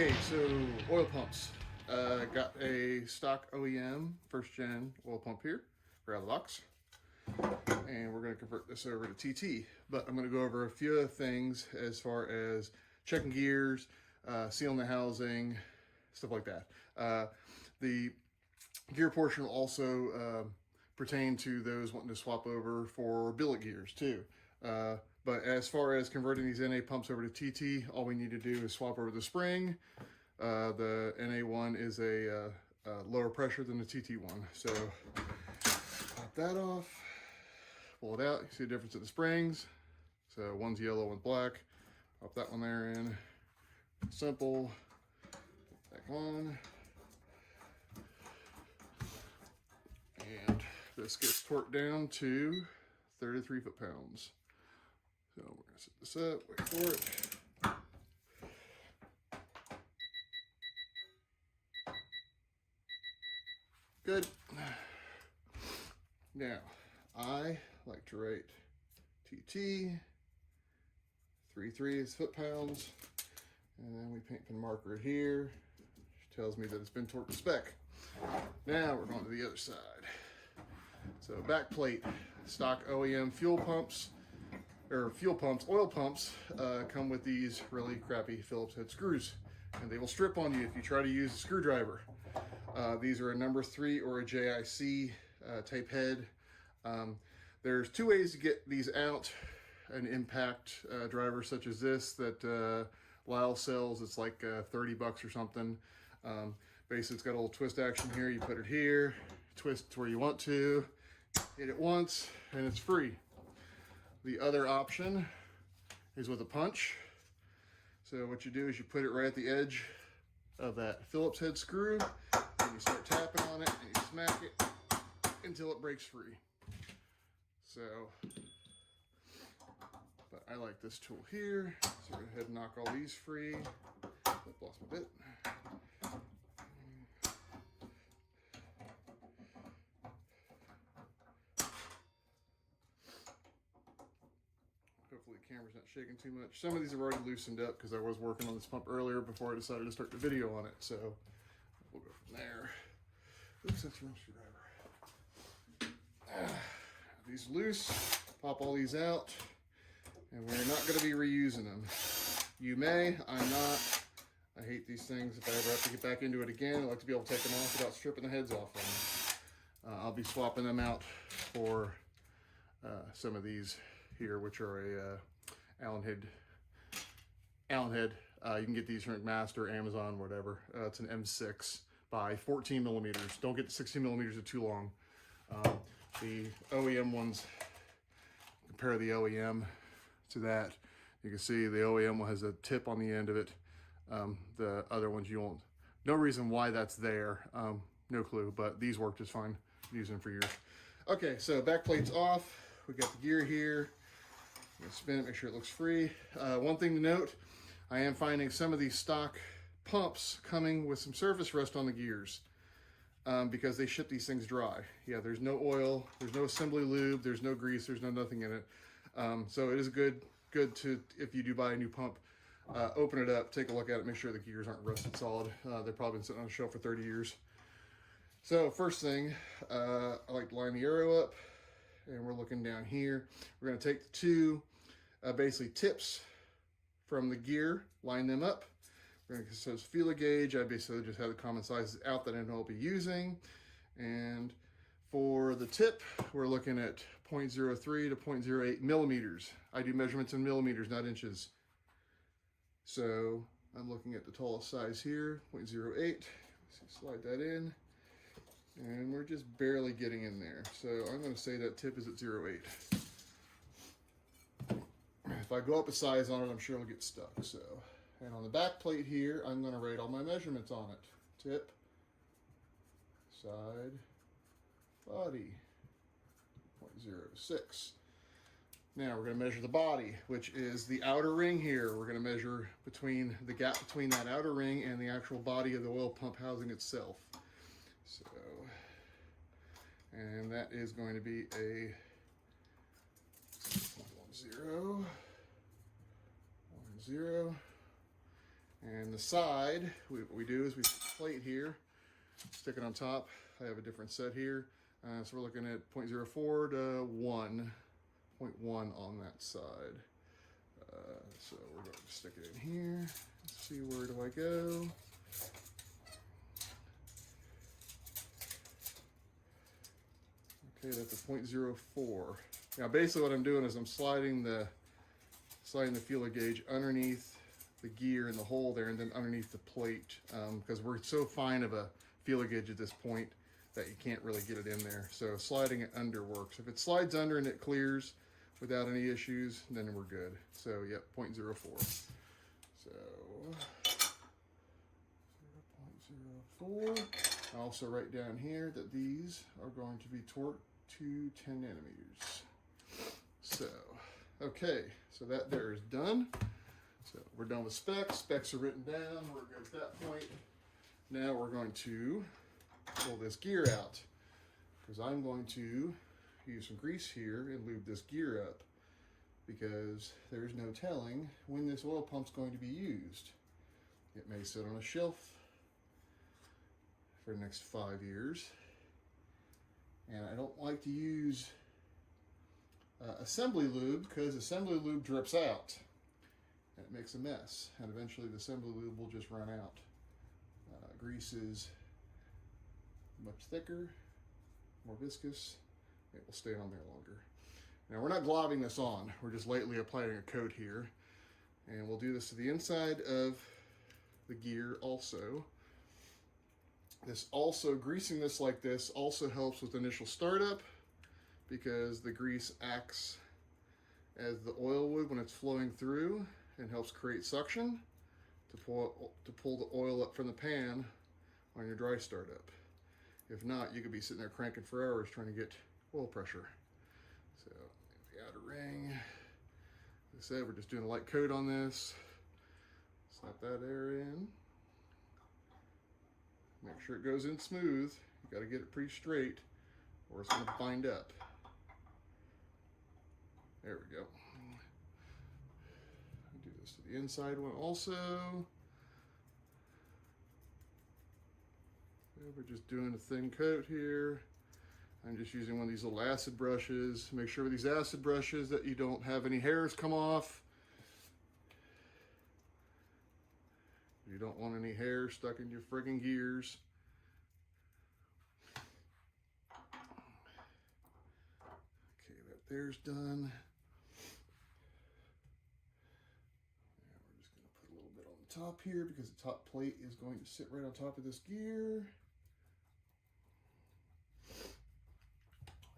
Okay, so oil pumps. Got a stock OEM first gen oil pump here, right out of the box. And we're going to convert this over to TT. But I'm going to go over a few other things as far as checking gears, sealing the housing, stuff like that. The gear portion will also pertain to those wanting to swap over for billet gears too. But as far as converting these NA pumps over to TT, all we need to do is swap over the spring. The NA one is a lower pressure than the TT one. So pop that off, pull it out. You see the difference in the springs. So one's yellow, one's black. Pop that one there in. Simple. Back on. And this gets torqued down to 33 foot-pounds. So we're going to set this up, wait for it. Good. Now, I like to write TT, 3/3 foot-pounds, and then we paint pin marker it here, which tells me that it's been torqued to spec. Now we're going to the other side. So back plate, stock OEM fuel pumps, oil pumps come with these really crappy Phillips head screws, and they will strip on you if you try to use a screwdriver. These are a number 3 or a JIC type head. There's two ways to get these out. An impact driver such as this that Lyle sells, it's like $30 or something. Basically, it's got a little twist action here. You put it here, twist where you want to, hit it once, and it's free. The other option is with a punch. So what you do is you put it right at the edge of that Phillips head screw, and you start tapping on it, and you smack it until it breaks free. So, but I like this tool here. So go ahead and knock all these free. I've lost my bit. Hopefully the camera's not shaking too much. Some of these have already loosened up because I was working on this pump earlier before I decided to start the video on it. So we'll go from there. Oops, that's the wrong screwdriver. These loose, pop all these out, and we're not going to be reusing them. You may, I'm not. I hate these things. If I ever have to get back into it again, I like to be able to take them off without stripping the heads off them. I'll be swapping them out for some of these here, which are a Allen head. You can get these from McMaster, Amazon, whatever. It's an M6 by 14 millimeters. Don't get the 16 millimeters, are too long. The OEM ones, compare the OEM to that. You can see the OEM one has a tip on the end of it. The other ones you won't. No reason why that's there. No clue, but these work just fine. I'm using them for years. Okay, so back plate's off. We got the gear here. I'm gonna spin it, make sure it looks free. One thing to note, I am finding some of these stock pumps coming with some surface rust on the gears because they ship these things dry. Yeah, there's no oil, there's no assembly lube, there's no grease, there's no nothing in it. So it is good to, if you do buy a new pump, open it up, take a look at it, make sure the gears aren't rusted solid. They've probably been sitting on the shelf for 30 years. So first thing, I like to line the arrow up, and we're looking down here. We're going to take the two basically tips from the gear, line them up. We're going to so it's feeler gauge. I basically just have the common sizes out that I know I'll be using. And for the tip, we're looking at 0.03 to 0.08 millimeters. I do measurements in millimeters, not inches. So I'm looking at the tallest size here, 0.08. Slide that in. And we're just barely getting in there. So I'm going to say that tip is at 0.8. If I go up a size on it, I'm sure it'll get stuck. So, and on the back plate here, I'm going to write all my measurements on it. Tip, side, body, 0.06. Now we're going to measure the body, which is the outer ring here. We're going to measure between the gap between that outer ring and the actual body of the oil pump housing itself. So, and that is going to be a 0.10, 10, And the side, what we do is we put the plate here, stick it on top. I have a different set here. So we're looking at 0.04 to 1.1 on that side. So we're going to stick it in here. Let's see, where do I go? Okay, that's a 0.04. Now basically what I'm doing is I'm sliding the feeler gauge underneath the gear in the hole there, and then underneath the plate, because we're so fine of a feeler gauge at this point that you can't really get it in there. So sliding it under works. If it slides under and it clears without any issues, then we're good. So yep, 0.04. So 0.04. I also write down here that these are going to be torqued to 10 nanometers. So, okay, so that there is done. So we're done with specs. Specs are written down. We're good at that point. Now we're going to pull this gear out, because I'm going to use some grease here and lube this gear up, because there's no telling when this oil pump's going to be used. It may sit on a shelf for the next 5 years, and I don't like to use assembly lube, because assembly lube drips out and it makes a mess, and eventually the assembly lube will just run out. Grease is much thicker, more viscous. It will stay on there longer. Now we're not globbing this on, we're just lightly applying a coat here, and we'll do this to the inside of the gear also. This also, greasing this like this also helps with initial startup, because the grease acts as the oil would when it's flowing through and helps create suction to pull the oil up from the pan on your dry startup. If not, you could be sitting there cranking for hours trying to get oil pressure. So the outer ring, like I said, we're just doing a light coat on this. Slap that air in. Make sure it goes in smooth. You got to get it pretty straight, or it's going to bind up. There we go. Do this to the inside one also. We're just doing a thin coat here. I'm just using one of these little acid brushes. Make sure with these acid brushes that you don't have any hairs come off. You don't want any hair stuck in your friggin' gears. Okay, that there's done. Now we're just going to put a little bit on the top here, because the top plate is going to sit right on top of this gear.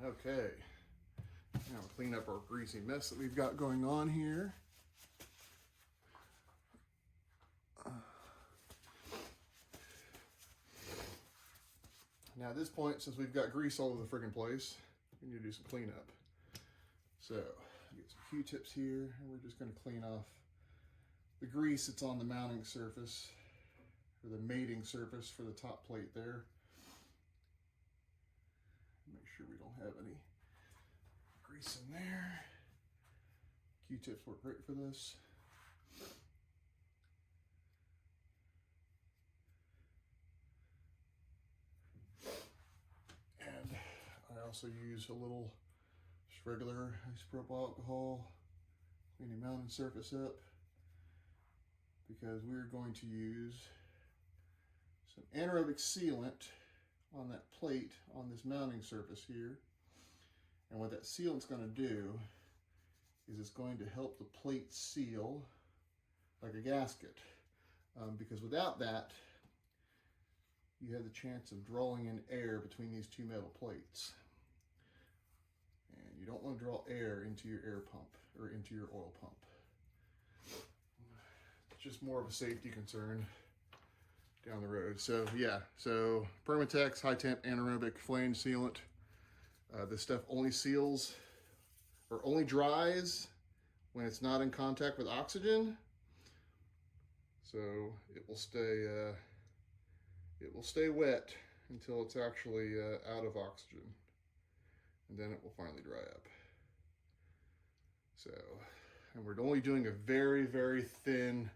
Okay, now we'll clean up our greasy mess that we've got going on here. Now at this point, since we've got grease all over the friggin' place, we need to do some cleanup. So, get some Q-tips here, and we're just going to clean off the grease that's on the mounting surface, or the mating surface for the top plate there. Make sure we don't have any grease in there. Q-tips work great for this. And I also use a little just regular isopropyl alcohol, clean the mounting surface up, because we're going to use some anaerobic sealant on that plate on this mounting surface here. And what that sealant's going to do is it's going to help the plate seal like a gasket, because without that you have the chance of drawing in air between these two metal plates, and you don't want to draw air into your air pump or into your oil pump. It's just more of a safety concern down the road. So yeah, so Permatex high temp anaerobic flange sealant. This stuff only seals or only dries when it's not in contact with oxygen. So it will stay wet until it's actually out of oxygen, and then it will finally dry up. So, and we're only doing a very, very thin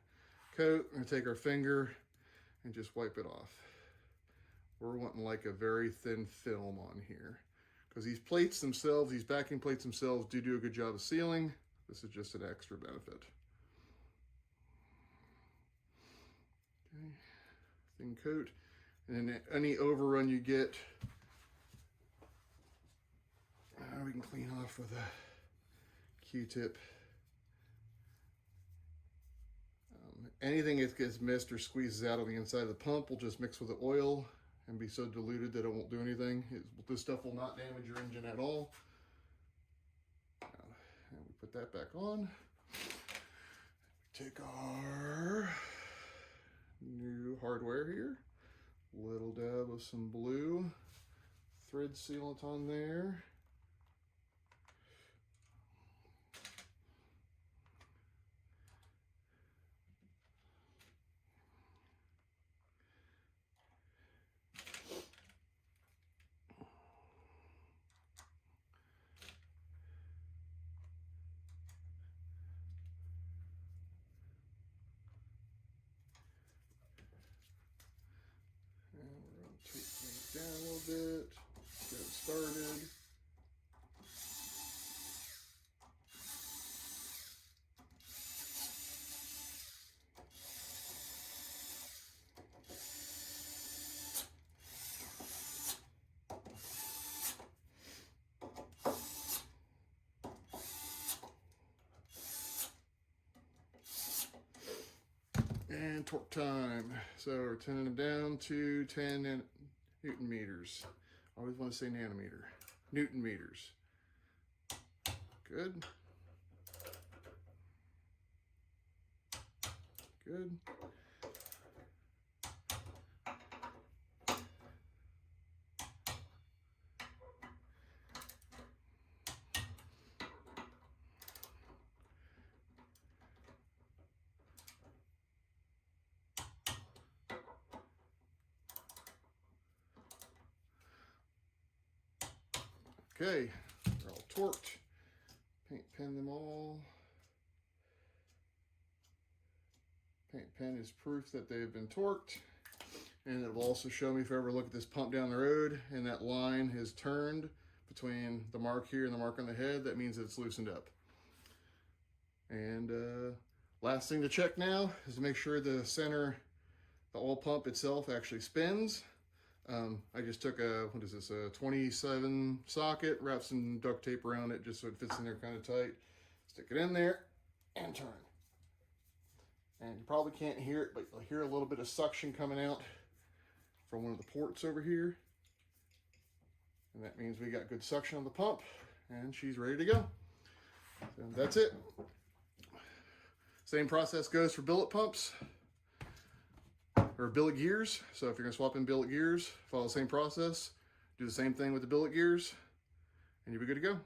coat. We're gonna take our finger and just wipe it off. We're wanting like a very thin film on here because these plates themselves, these backing plates themselves do a good job of sealing. This is just an extra benefit. Okay, thin coat. And then any overrun you get, we can clean off with a Q-tip. Anything that gets missed or squeezes out on the inside of the pump will just mix with the oil and be so diluted that it won't do anything. This stuff will not damage your engine at all. And we put that back on. Take our new hardware here. Little dab of some blue thread sealant on there. And we're going to take things down a little bit, get it started. And torque time. So we're turning them down to 10 Newton meters. I always want to say nanometer. Newton meters. Good. Good. Okay, they're all torqued. Paint pen them all. Paint pen is proof that they've been torqued. And it will also show me if I ever look at this pump down the road and that line has turned between the mark here and the mark on the head, that means it's loosened up. And last thing to check now is to make sure the oil pump itself actually spins. I just took a 27 socket, wrap some duct tape around it just so it fits in there kind of tight. Stick it in there and turn. And you probably can't hear it, but you'll hear a little bit of suction coming out from one of the ports over here. And that means we got good suction on the pump and she's ready to go. So that's it. Same process goes for billet pumps. Or billet gears. So if you're going to swap in billet gears, follow the same process. Do the same thing with the billet gears, and you'll be good to go.